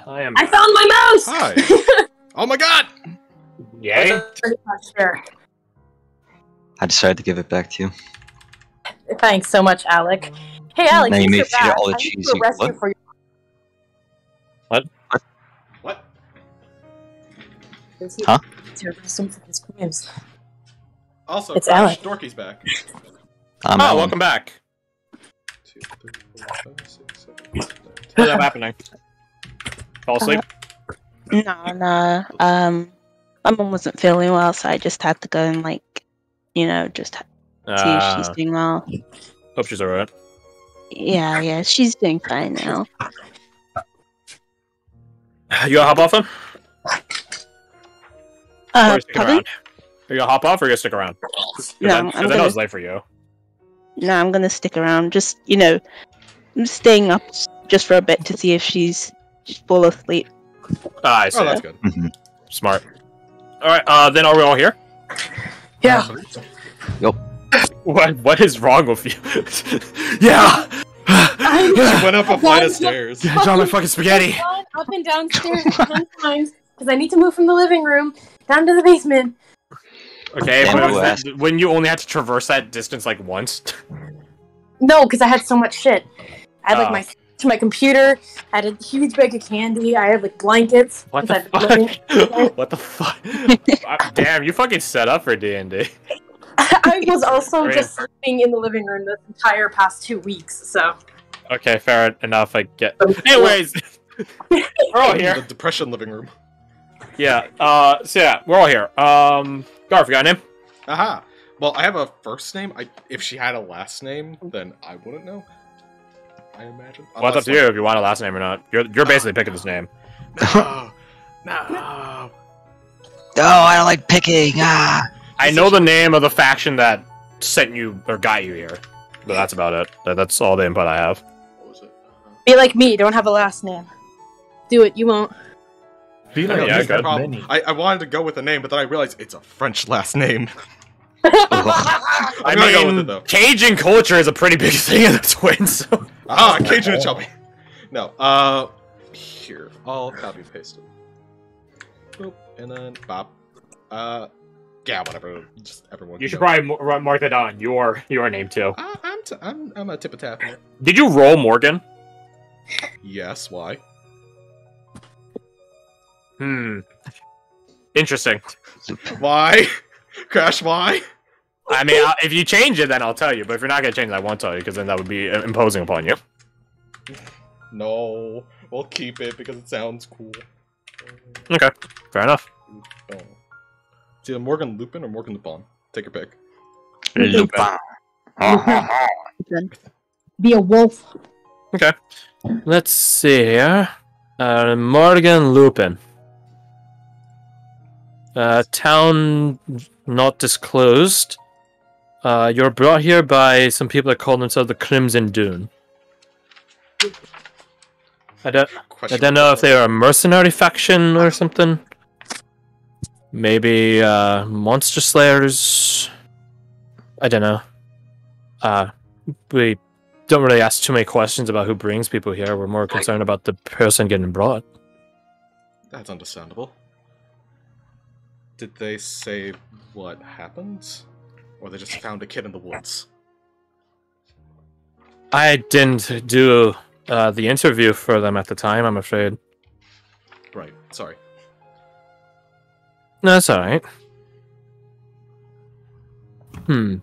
I found my mouse! Hi. Oh my god! Yay! Sure. I decided to give it back to you. Thanks so much, Alec. Hey, Alec, Now you may you're feed it back. all the I need cheese to you arrest you want. for your... What? Huh? To arrest him for his crimes. Also, It's Crash, Alec. Dorky's back. I'm Oh, Alan. welcome back. 2, 3, 4, 5, 6, 7, 8, 9, 10. What's up happening? Fall asleep? No. My mom wasn't feeling well, so I just had to go and just see if she's doing well. Hope she's alright. Yeah, she's doing fine now. You gonna hop off him? Or you sticking Pardon? around? Are you gonna hop off or you gonna stick around? No, I know it's late for you. No, I'm gonna stick around. Just I'm staying up just for a bit to see if she's fall asleep. Ah, I see. Oh, that's good. Smart. Alright, then are we all here? Yeah. Yup. What is wrong with you? Yeah! She went up a flight of stairs. Drop my fucking spaghetti! Up and downstairs 10 times because I need to move from the living room down to the basement. Okay, Yeah, but we'll ask. when you only had to traverse that distance like once. No, because I had so much shit. I had Oh. like my computer, I had a huge bag of candy, I had like blankets. What the 'cause I'd been living- fuck? What the fuck? Damn, you fucking set up for D&D. I was also Great. just sleeping in the living room this entire past 2 weeks, so. Okay, fair enough, I get. Anyways, we're all The here. depression living room. Yeah, so yeah, we're all here. Garth, you got a name? Aha. Well, I have a first name. If she had a last name, then I wouldn't know. I imagine. Well, it's up to you if you want a last name or not. You're basically picking this name. No. Oh, I don't like picking. Ah. I know the name of the faction that sent you or got you here, but that's about it. That's all the input I have. What was it? Be like me, don't have a last name. Do it, you won't. Be I know, like yeah, that's the good. problem. many. I wanted to go with a name, but then I realized it's a French last name. I I'm gonna go with mean, it though. Cajun culture is a pretty big thing in the Twins. So. Ah, Cajun and Chubby. No, here. I'll copy and paste it. Boop, and then bop. Yeah, whatever. Just everyone. You can should go. probably mark that on your name too. I'm a tip of tapping it. Did you roll Morgan? Yes. Why? Interesting. Why? Crash? Why? I mean, if you change it, then I'll tell you. But if you're not gonna change it, I won't tell you because then that would be imposing upon you. No, we'll keep it because it sounds cool. Okay, fair enough. Oh. It's either Morgan Lupin or Morgan Lupin. Take your pick. Lupin. Be a wolf. Okay. Let's see here. Morgan Lupin. Town not disclosed. You're brought here by some people that call themselves the Crimson Dune. I don't know if they are a mercenary faction or something. Maybe monster slayers. I don't know. We don't really ask too many questions about who brings people here. We're more concerned about the person getting brought. That's understandable. Did they say what happened? Or they just found a kid in the woods? I didn't do the interview for them at the time, I'm afraid. Right, sorry. No, that's alright. You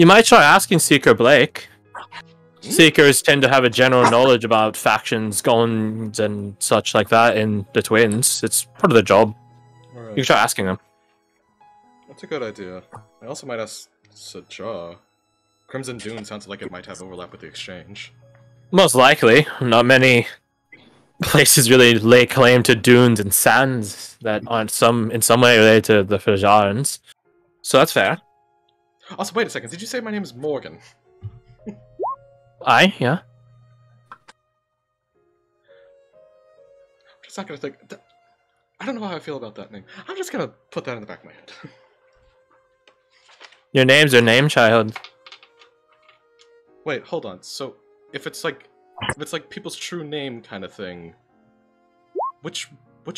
might try asking Seeker Blake. Seekers tend to have a general knowledge about factions, guns, and such like that in the Twins. It's part of their job. You can Alright, try asking them. that's a good idea. I also might ask Saja. Crimson Dune sounds like it might have overlap with the exchange. Most likely. Not many places really lay claim to dunes and sands that aren't in some way related to the Fajarans. So that's fair. Also, wait a second, did you say my name is Morgan? Yeah. I'm just not gonna think... I don't know how I feel about that name. I'm just gonna put that in the back of my head. Your name's your name, child. Wait, hold on. So, if it's like if it's like people's true name kind of thing, which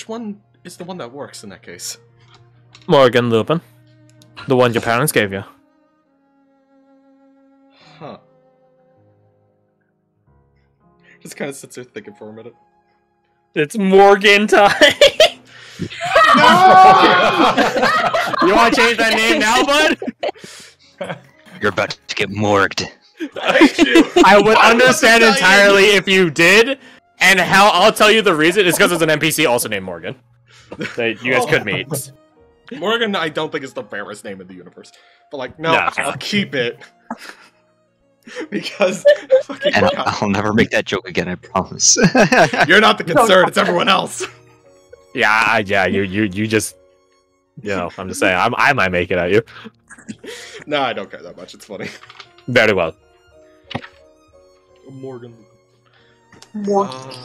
one is the one that works in that case? Morgan Lupin. The one your parents gave you. Huh. Just kind of sits there thinking for a minute. It's Morgan time! You want to change that name now, bud? You're about to get morgued. I would understand entirely if you did, and how I'll tell you the reason is because there's an NPC also named Morgan that you guys could meet. Morgan, I don't think is the fairest name in the universe, but like, no, Nah. I'll keep it because fucking And God. I'll never make that joke again, I promise. You're not the concern; it's everyone else. Yeah, you just, I'm just saying, I might make it at you. No, I don't care that much. It's funny. Very well. Morgan. Morgan.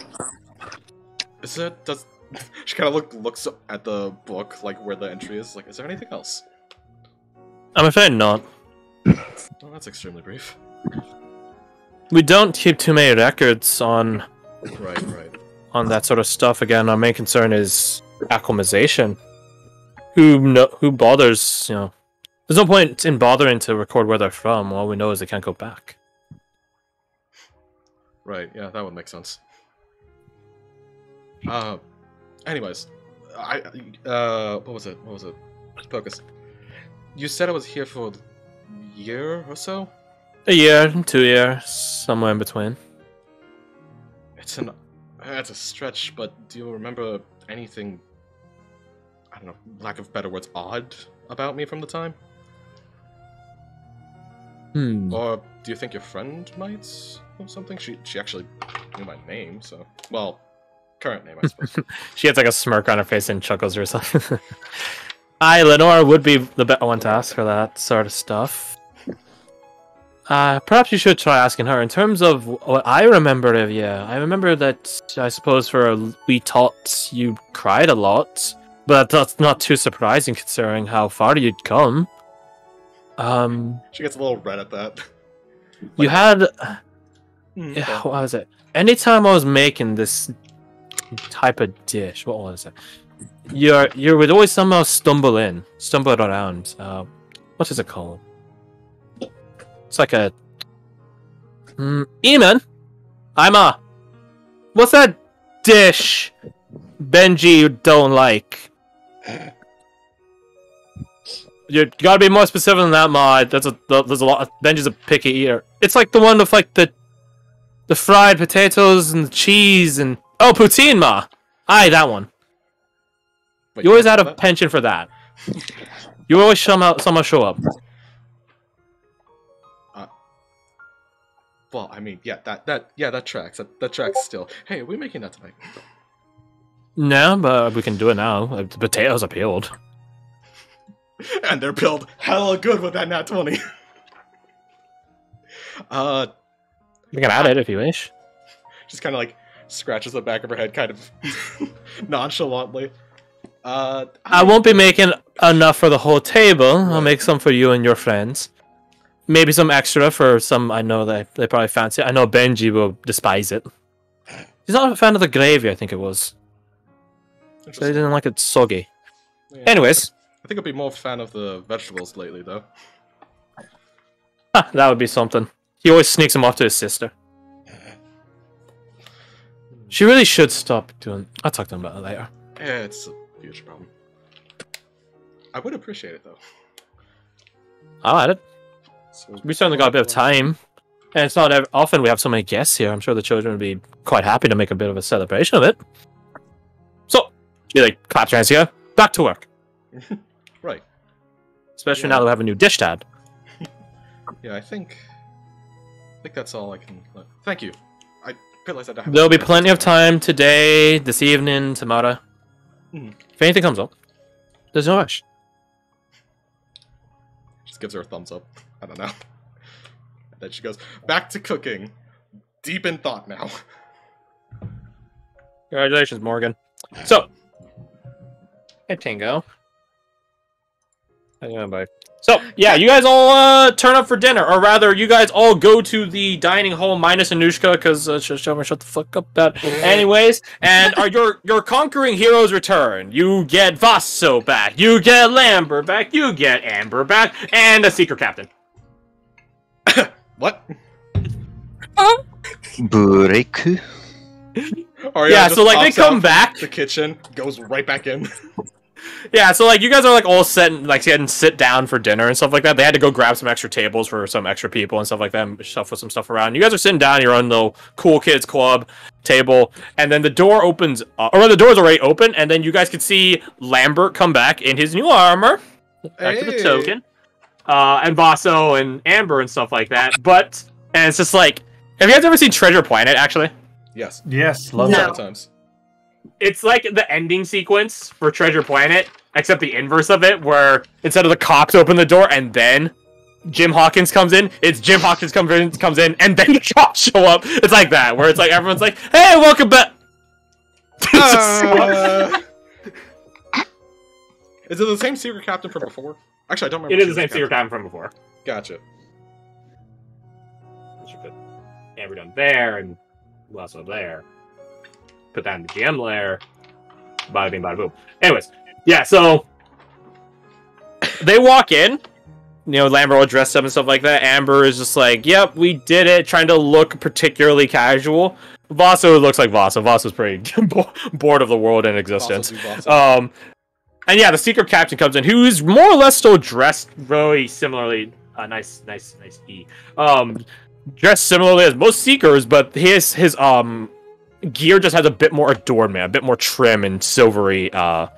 Is it? Does she kind of looks at the book, like where the entry is? Like, is there anything else? I'm afraid not. Well, that's extremely brief. We don't keep too many records on Right. that sort of stuff. Again, our main concern is acclimatization. Who bothers? There's no point in bothering to record where they're from. All we know is they can't go back. Right. Yeah, that would make sense. Anyways, what was it? Focus. You said I was here for a year or so? A year, 2 years, somewhere in between. It's a stretch, but do you remember anything, I don't know, lack of better words, odd about me from the time? Or do you think your friend might know something? She actually knew my name, so... Well, current name, I suppose. She has like a smirk on her face and chuckles or something. Lenore would be the better one to ask for that sort of stuff. Perhaps you should try asking her. In terms of what I remember of you, I remember that I suppose we taught you cried a lot, but that's not too surprising considering how far you'd come. She gets a little red at that. You had... Okay. What was it? Anytime I was making this type of dish, what was it? You would always somehow stumble around. What is it called? It's like a... Eamon? What's that dish Benji you don't like? You gotta be more specific than that, Mod. There's a lot. Benji's a picky eater. It's like the one with like the fried potatoes and the cheese and poutine, Ma. Aye, that one. Wait, You always had a what? penchant for that. You always somehow show up. Well, I mean, yeah, that tracks. That tracks still. Hey, are we making that tonight? No, but we can do it now. The potatoes are peeled. And they're peeled hella good with that nat 20. We can add it if you wish. Just kind of like scratches the back of her head, kind of nonchalantly. I won't be making enough for the whole table. I'll make some for you and your friends. Maybe some extra for some I know that they probably fancy. I know Benji will despise it. He's not a fan of the gravy, I think it was. So he didn't like it soggy. Yeah. Anyways. I think I'd be more a fan of the vegetables lately, though. That would be something. He always sneaks them off to his sister. She really should stop doing... I'll talk to him about it later. Yeah, it's a huge problem. I would appreciate it, though. I'll add it. So, We certainly got a bit of time. And it's not often we have so many guests here. I'm sure the children would be quite happy to make a bit of a celebration of it. So, she like claps her hands here. Back to work. Right. Especially now that we have a new dish to add. Yeah, I think that's all I can... Thank you. I realized I don't have... There'll be plenty of time today, this evening, tomorrow. If anything comes up, there's no rush. Just gives her a thumbs up. I don't know. And then she goes, back to cooking. Deep in thought now. Congratulations, Morgan. So, hey, Tango. How you doing, bud? So, yeah, you guys all turn up for dinner, or rather, you guys all go to the dining hall minus Anushka, because shut the fuck up. That, anyways, and your conquering heroes return. You get Vaso back, you get Lambert back, you get Amber back, and a secret captain. What? Bureku. Yeah, so like they come back. The kitchen goes right back in. Yeah, so like you guys are like all set and like sit down for dinner and stuff like that. They had to go grab some extra tables for some extra people and stuff like that, and shuffle some stuff around. You guys are sitting down, you're on the cool kids club table, and then the door opens, or the door's already open, and then you guys could see Lambert come back in his new armor, back to the token, and Vaso and Amber and stuff like that. And it's just like, have you guys ever seen Treasure Planet? Actually, yes, love that times. It's like the ending sequence for Treasure Planet, except the inverse of it, where instead of the cops open the door and then Jim Hawkins comes in, it's Jim Hawkins comes in, and then the cops show up. It's like that, where it's like everyone's like, "Hey, welcome back." Is it the same secret captain from before? Actually, I don't remember. It is the same secret captain from before. Gotcha. We should put Amber down there and who else up there. Put that in the GM layer. Bada bing, bada boom. Anyways, yeah, so they walk in. You know, Lambert all dressed up and stuff like that. Amber is just like, yep, we did it, trying to look particularly casual. Vaso looks like Vaso. Vaso's pretty bored of the world in existence. And yeah, the secret captain comes in, who's more or less still dressed really similarly. Nice E. Dressed similarly as most seekers, but his gear just has a bit more adornment, a bit more trim and silvery, well,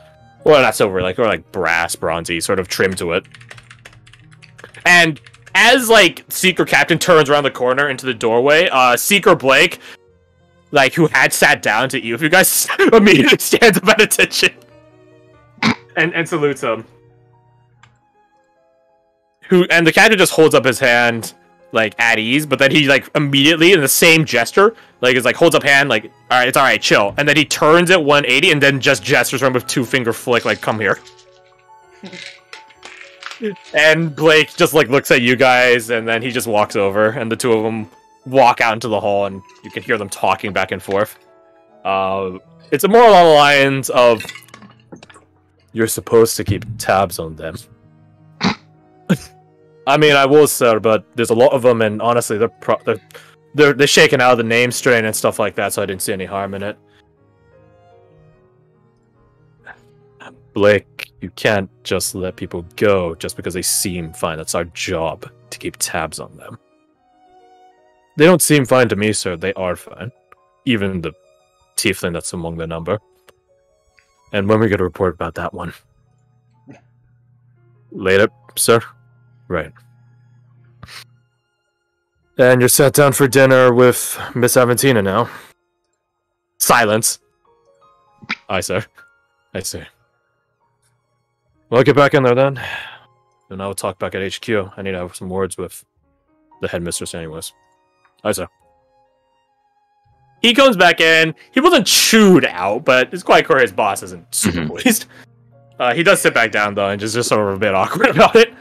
not silvery, or like brass, bronzy sort of trim to it. And as, like, Seeker Captain turns around the corner into the doorway, Seeker Blake, like, who had sat down to you, if you guys immediately stands up at attention and salutes him. And the captain just holds up his hand, like, at ease, but then he, like, immediately, in the same gesture, like, is like, holds up hand, like, alright, it's alright, chill. And then he turns at 180 and then just gestures from with 2-finger flick, like, come here. And Blake just, like, looks at you guys, and then he just walks over, and the two of them walk out into the hall, and you can hear them talking back and forth. It's more along the lines of, you're supposed to keep tabs on them. I mean, I will, sir, but there's a lot of them, and honestly, they're shaking out of the name strain and stuff like that, so I didn't see any harm in it. Blake, you can't just let people go just because they seem fine. That's our job, to keep tabs on them. They don't seem fine to me, sir. They are fine. Even the tiefling that's among the number. And when we get a report about that one? Later, sir? Right. And you're sat down for dinner with Miss Aventina now. Silence. Aye, sir. I see. Well, I'll get back in there then. And I'll talk back at HQ. I need to have some words with the headmistress anyways. Aye, sir. He comes back in. He wasn't chewed out, but it's quite clear his boss isn't super pleased. He does sit back down, though, and just sort of a bit awkward about it.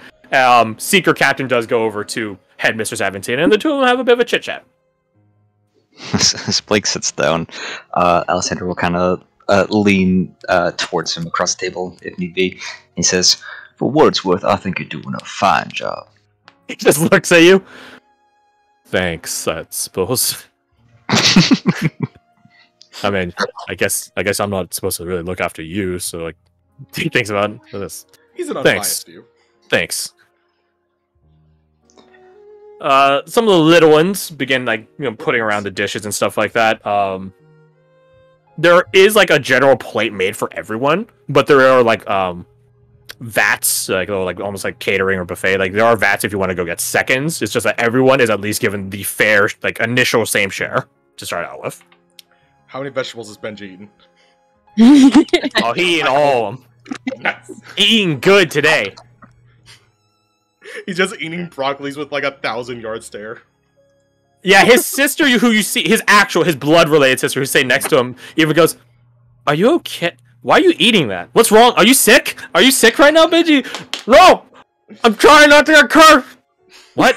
Seeker Captain does go over to Headmistress Aventina, and the two of them have a bit of a chit-chat. As Blake sits down, Alessandro will kind of lean towards him across the table, if need be. He says, "For Wordsworth, I think you're doing a fine job." He just looks at you. Thanks, I suppose. I mean, I guess I'm not supposed to really look after you, so, like, he thinks about this. He's an unbiased view. Thanks. Some of the little ones begin, like, you know, putting around the dishes and stuff like that. There is, like, a general plate made for everyone, but there are, like, vats, like almost like catering or buffet. Like, there are vats if you want to go get seconds. It's just that everyone is at least given the fair, like, initial same share to start out with. How many vegetables has Benji eaten? Oh, he eating all of them. Nice. Eating good today. He's just eating broccolis with like 1,000-yard stare. Yeah, his sister, who you see, his blood-related sister, who's sitting next to him, even goes, "Are you okay? Why are you eating that? What's wrong? Are you sick? Are you sick right now, Benji? No! I'm trying not to get cursed! What?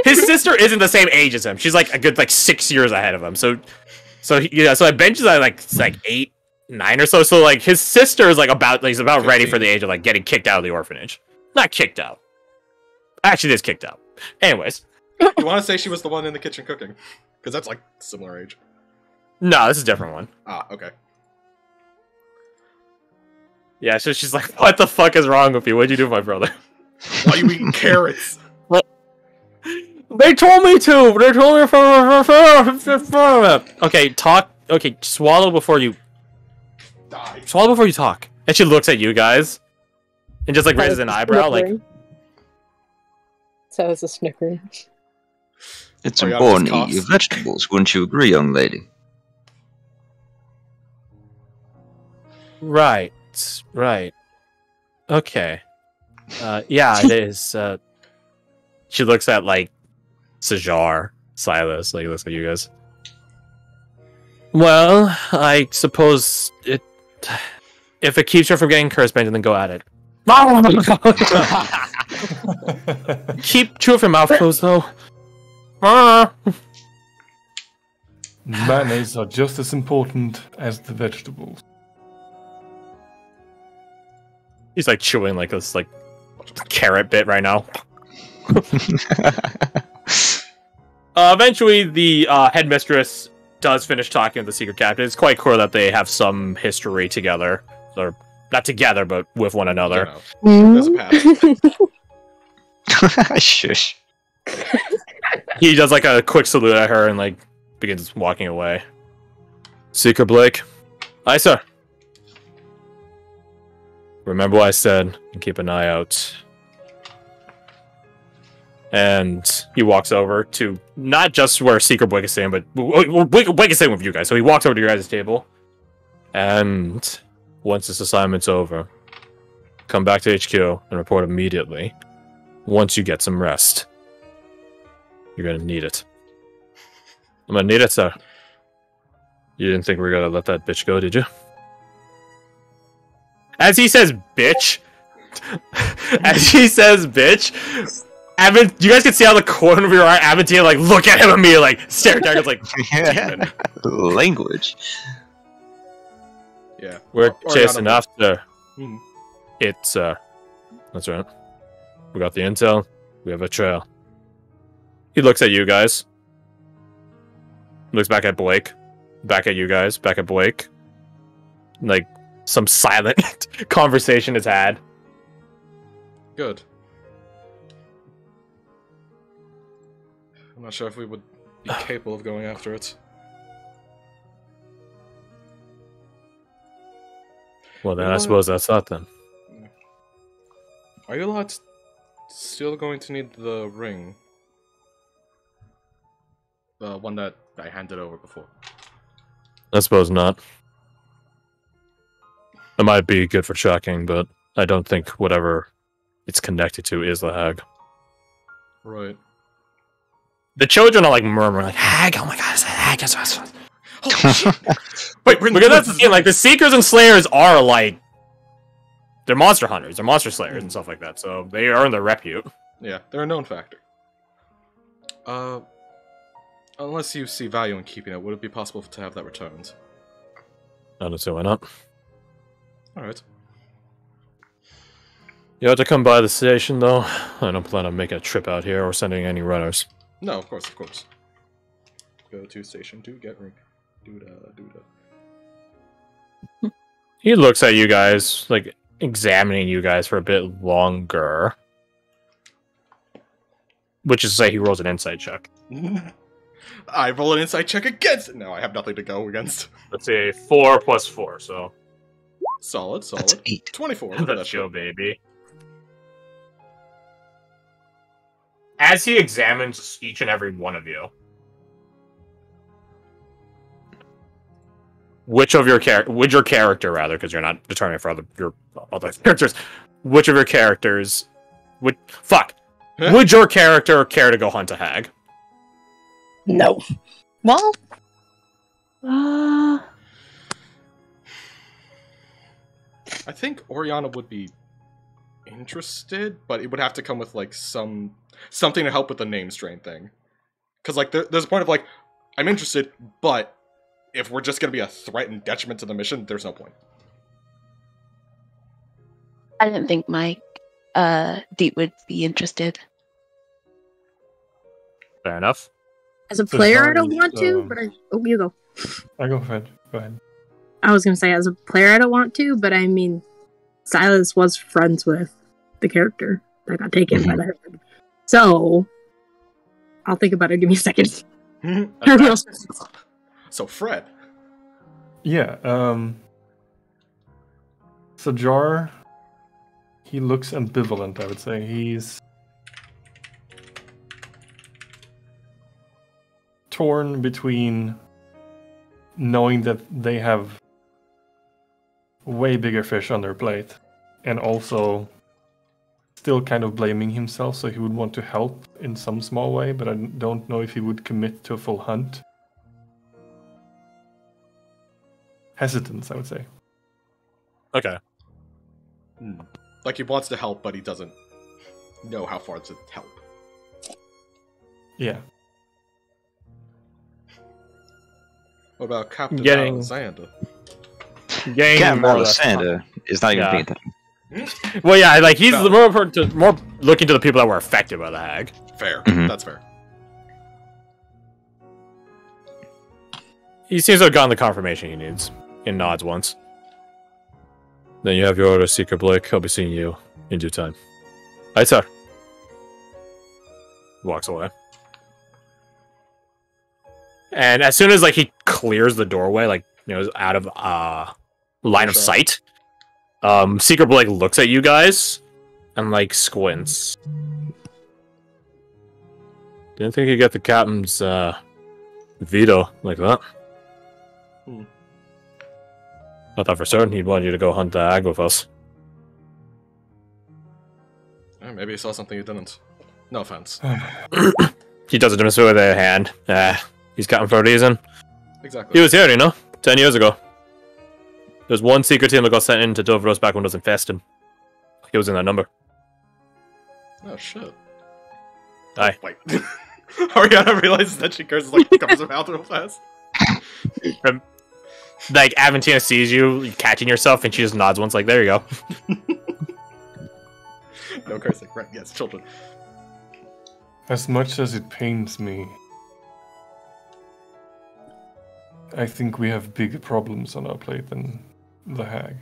His sister isn't the same age as him. She's like a good 6 years ahead of him. So I bench is like 8, 9 or so. So like his sister is about ready for the age of getting kicked out of the orphanage. Not kicked out. Actually, is kicked out. Anyways. You want to say she was the one in the kitchen cooking? Because that's similar age. No, this is a different one. Ah, okay. Yeah, so she's like, what the fuck is wrong with you? What'd you do to my brother? Why are you eating carrots? They told me to! They told me Okay, talk. Okay, swallow before you... Die. Swallow before you talk. And she looks at you guys. And just raises an eyebrow, So it's a snickering. It's important to eat your vegetables, wouldn't you agree, young lady? Right. Okay. Yeah, it is. She looks at, Sajar, Silas, looks at you guys. Well, I suppose if it keeps her from getting cursed, Benjamin, then go at it. Keep two of your mouth closed, though. Mayonnaise are just as important as the vegetables. He's chewing this carrot bit right now. Eventually, the headmistress does finish talking to the secret captain. It's quite clear that they have some history together, or not together, but with one another. There's a path. Shush. He does a quick salute at her and begins walking away. Seeker Blake. Aye, sir. Remember what I said, and keep an eye out. And he walks over to not just where Seeker Blake is staying, but Blake is staying with you guys. So he walks over to your guys' table. And once this assignment's over, come back to HQ and report immediately. Once you get some rest. You're gonna need it. I'm gonna need it, sir. You didn't think we were gonna let that bitch go, did you? As he says bitch, Avent, you guys can see out the corner of your eye, Aventine, look at him immediately, stare at him, Language. Yeah. We're chasing after Hmm. it, sir. That's right. We got the intel. We have a trail. He looks at you guys. Looks back at Blake. Back at you guys. Back at Blake. Some silent conversation is had. Good. I'm not sure if we would be capable of going after it. Well, then I suppose that's that then. Are you lot still going to need the ring? The one that I handed over before. I suppose not. It might be good for tracking, but I don't think whatever it's connected to is the hag. Right. The children are murmuring, hag, oh my god, it's a hag. Holy shit! Wait, because that's the thing, the Seekers and Slayers are they're monster hunters, they're monster slayers and stuff like that, so they earn their repute. Yeah, they're a known factor. Unless you see value in keeping it, would it be possible to have that returned? I don't see why not. Alright. You have to come by the station, though. I don't plan on making a trip out here or sending any runners. No, of course. Go to station 2, get ring. Do that. He looks at you guys, examining you guys for a bit longer. Which is to say he rolls an insight check. I roll an insight check against it! No, I have nothing to go against. Let's say 4 plus 4, so... Solid. That's 8. 24. That's chill, baby. As he examines each and every one of you, which your character, rather, because you're not determining for your other characters, which of your characters would your character care to go hunt a hag? No. Well, I think Oriana would be interested, but it would have to come with like something to help with the name strain thing. Because like there's a point of like, I'm interested, but if we're just gonna be a threat and detriment to the mission, there's no point. I didn't think Mike Deep would be interested. Fair enough. As a player, I don't want to, but you go. I go ahead. Go ahead. I was gonna say, as a player, I don't want to, but I mean, Silas was friends with the character that got taken by the herd. So, I'll think about it. Give me a second. So, Fred. Yeah, so Jar, he looks ambivalent, I would say. He's torn between knowing that they have way bigger fish on their plate and also still kind of blaming himself, so he would want to help in some small way, but I don't know if he would commit to a full hunt. Hesitance, I would say. Okay. Like he wants to help, but he doesn't know how far to help. Yeah. What about Captain Getting- Alexander? Getting more or less- Alexander is not even Yeah. paying attention. Well, yeah, like he's No. the more looking to the people that were affected by the hag. Fair. Mhm. That's fair. He seems to have gotten the confirmation he needs. He nods once. Then you have your order, Seeker Blake. I'll be seeing you in due time. Aye, sir. Walks away. And as soon as like he clears the doorway, like out of line of Sure. sight, Seeker Blake looks at you guys and like squints. Didn't think he'd get the captain's veto like that. I thought for certain he'd want you to go hunt the hag with us. Maybe he saw something you didn't. No offense. He does it demonstrate with a hand. He's captain for a reason. Exactly. He was here, 10 years ago. There's one secret team that got sent in to deliver us back when it was infested. He was in that number. Oh shit. Aye. Wait. Ariana realizes that she curses like covers her mouth real fast. Like, Aventina sees you catching yourself, and she just nods once, like, there you go. No cursing, right? Yes, children. As much as it pains me, I think we have bigger problems on our plate than the hag.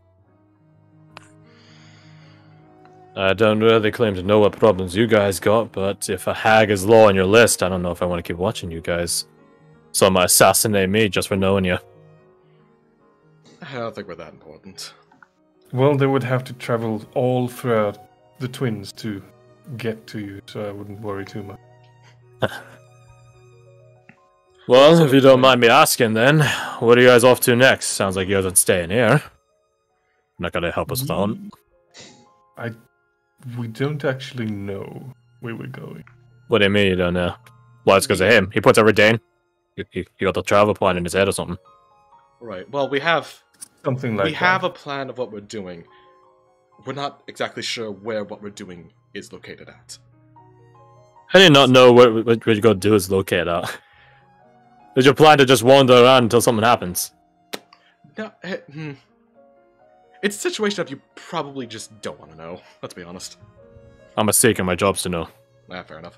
I don't really claim to know what problems you guys got, but if a hag is low on your list, I don't know if I want to keep watching you guys. Some might assassinate me just for knowing you. I don't think we're that important. Well, they would have to travel all throughout the twins to get to you, so I wouldn't worry too much. Well, if you don't mind me asking then, what are you guys off to next? Sounds like you guys aren't staying here. Not gonna help us with the hunt. We don't actually know where we're going. What do you mean you don't know? Well, it's because of him. He puts every day in. He got the travel plan in his head or something. Right. Well, we have Something like we that. have a plan of what we're doing. We're not exactly sure where what we're doing is located at. I did not know what you're going to do is locate at. Is your plan to just wander around until something happens? No, it's a situation of you probably just don't want to know. Let's be honest. I'm a seeker, my job's to know. Fair enough.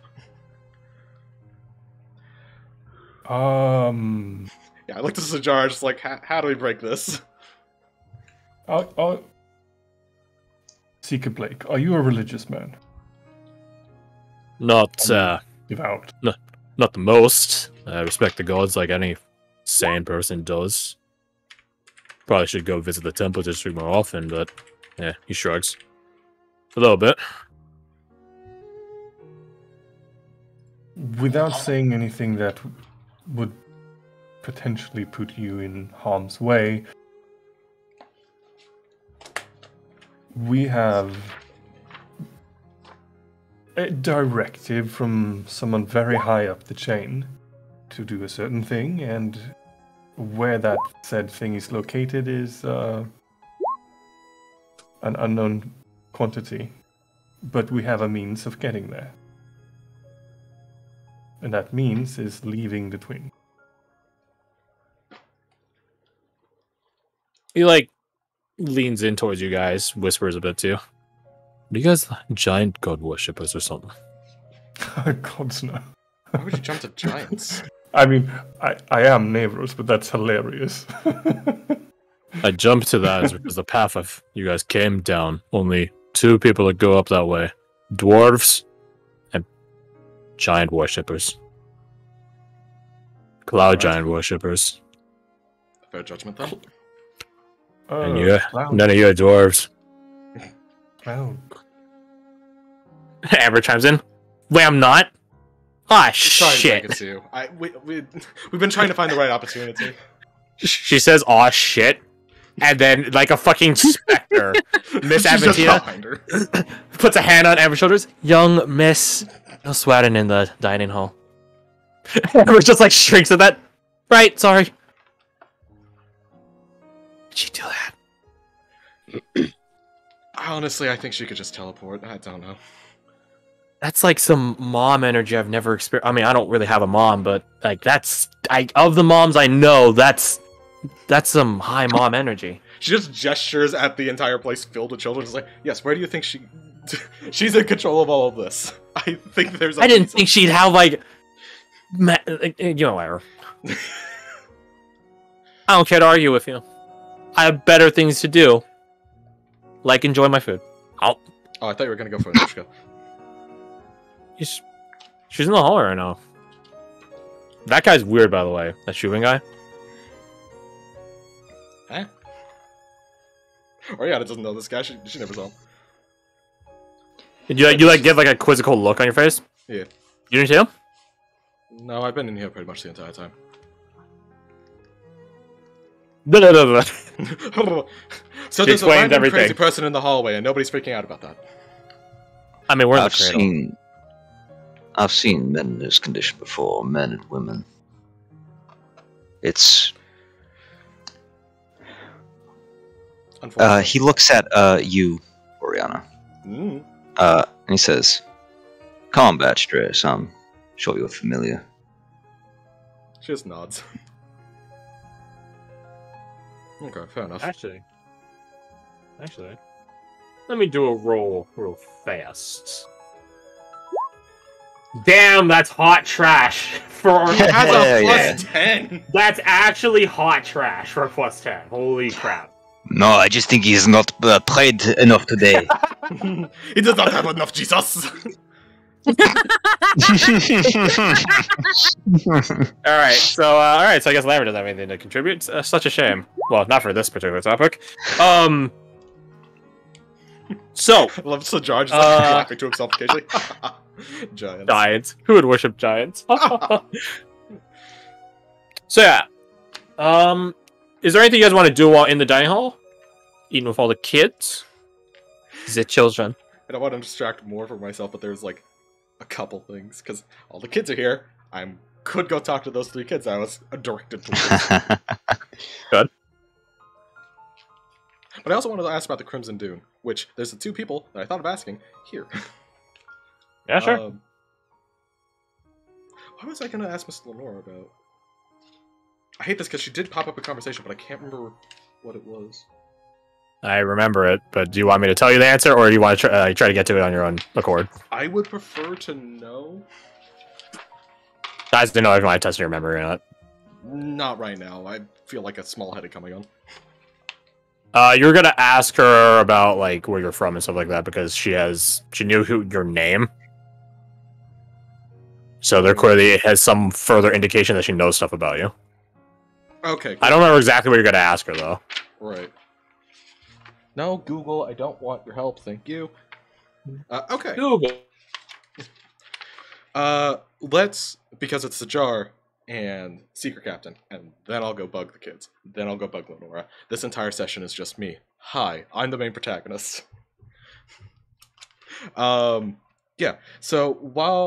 Yeah, I looked at Sajar, just like, how do we break this? Seeker Blake, are you a religious man? Not, Devout. not the most. I respect the gods like any sane person does. Probably should go visit the temple district more often, but yeah, he shrugs. A little bit. Without saying anything that would potentially put you in harm's way, we have a directive from someone very high up the chain to do a certain thing, and where that said thing is located is an unknown quantity. but we have a means of getting there. And that means is leaving the twin. He like leans in towards you guys, whispers a bit too. Are you guys giant god worshippers or something? Gods no. Why would you jump to giants? I mean, I am Neighbors, but that's hilarious. I jumped to that because the path of you guys came down. Only 2 people that go up that way. Dwarves and giant worshippers. Cloud giant worshippers. Fair judgment, then. And none of you are dwarves. Cloud. Amber chimes in. Wait, I'm not? Ah, shit. We've been trying to find the right opportunity. She says, aw, shit. And then, like a fucking specter, Miss Aventina puts a hand on Amber's shoulders. Young Miss, no sweating in the dining hall. Amber just like shrinks at that. Right, sorry. Did she do that? Honestly, I think she could just teleport. I don't know. That's like some mom energy I've never experienced. I mean, I don't really have a mom, but like of the moms I know, that's some high mom energy. She just gestures at the entire place filled with children. It's like, yes, where do you think she's in control of all of this? I think there's. I didn't think she'd have like, you know, whatever. I don't care to argue with you. I have better things to do, like enjoy my food. Oh, I thought you were gonna go for Anushka. She's in the hall right now. That guy's weird, by the way. That shooting guy. Huh? Oriana doesn't know this guy. She never saw him. Did you like get like a quizzical look on your face? Yeah. You didn't see him? No, I've been in here pretty much the entire time. So there's a random crazy person in the hallway, and nobody's freaking out about that. I mean, we're in the cradle. I've seen men in this condition before, men and women. It's... he looks at you, Oriana. Mm. And he says, "Combat stress, I'm sure you're familiar." She just nods. Okay, fair enough. Actually, let me do a roll real fast. Damn, that's hot trash for It has a plus 10. That's actually hot trash for a plus 10. Holy crap. No, I just think he's not prayed enough today. He does not have enough Jesus. Alright, so I guess Lambert doesn't have anything to contribute. Such a shame. Well, not for this particular topic. So I love Sajar just laughing to himself occasionally. Giants. Who would worship giants? So yeah. Is there anything you guys want to do while in the dining hall? Eating with all the kids? The children. I don't want to distract more from myself, but there's like a couple things, because all the kids are here. I could go talk to those 3 kids I was directed towards. Good. But I also wanted to ask about the Crimson Dune, which there's the 2 people that I thought of asking here. Yeah, sure. What was I going to ask Miss Lenore about? I hate this because she did pop up a conversation, but I can't remember what it was. I remember it, but do you want me to tell you the answer, or do you want to try to get to it on your own accord? I would prefer to know. Guys, don't know if you want to test your memory or not. Not right now. I feel like a small headache coming on. You're gonna ask her about like where you're from and stuff like that because she knew your name. So there clearly has some further indication that she knows stuff about you. Okay. Cool. I don't remember exactly what you're gonna ask her though. Right. No, Google, I don't want your help, thank you. Okay. Google. Let's, because it's the jar and Secret Captain, and then I'll go bug the kids. Then I'll go bug Lenora. This entire session is just me. Hi, I'm the main protagonist. Yeah, so while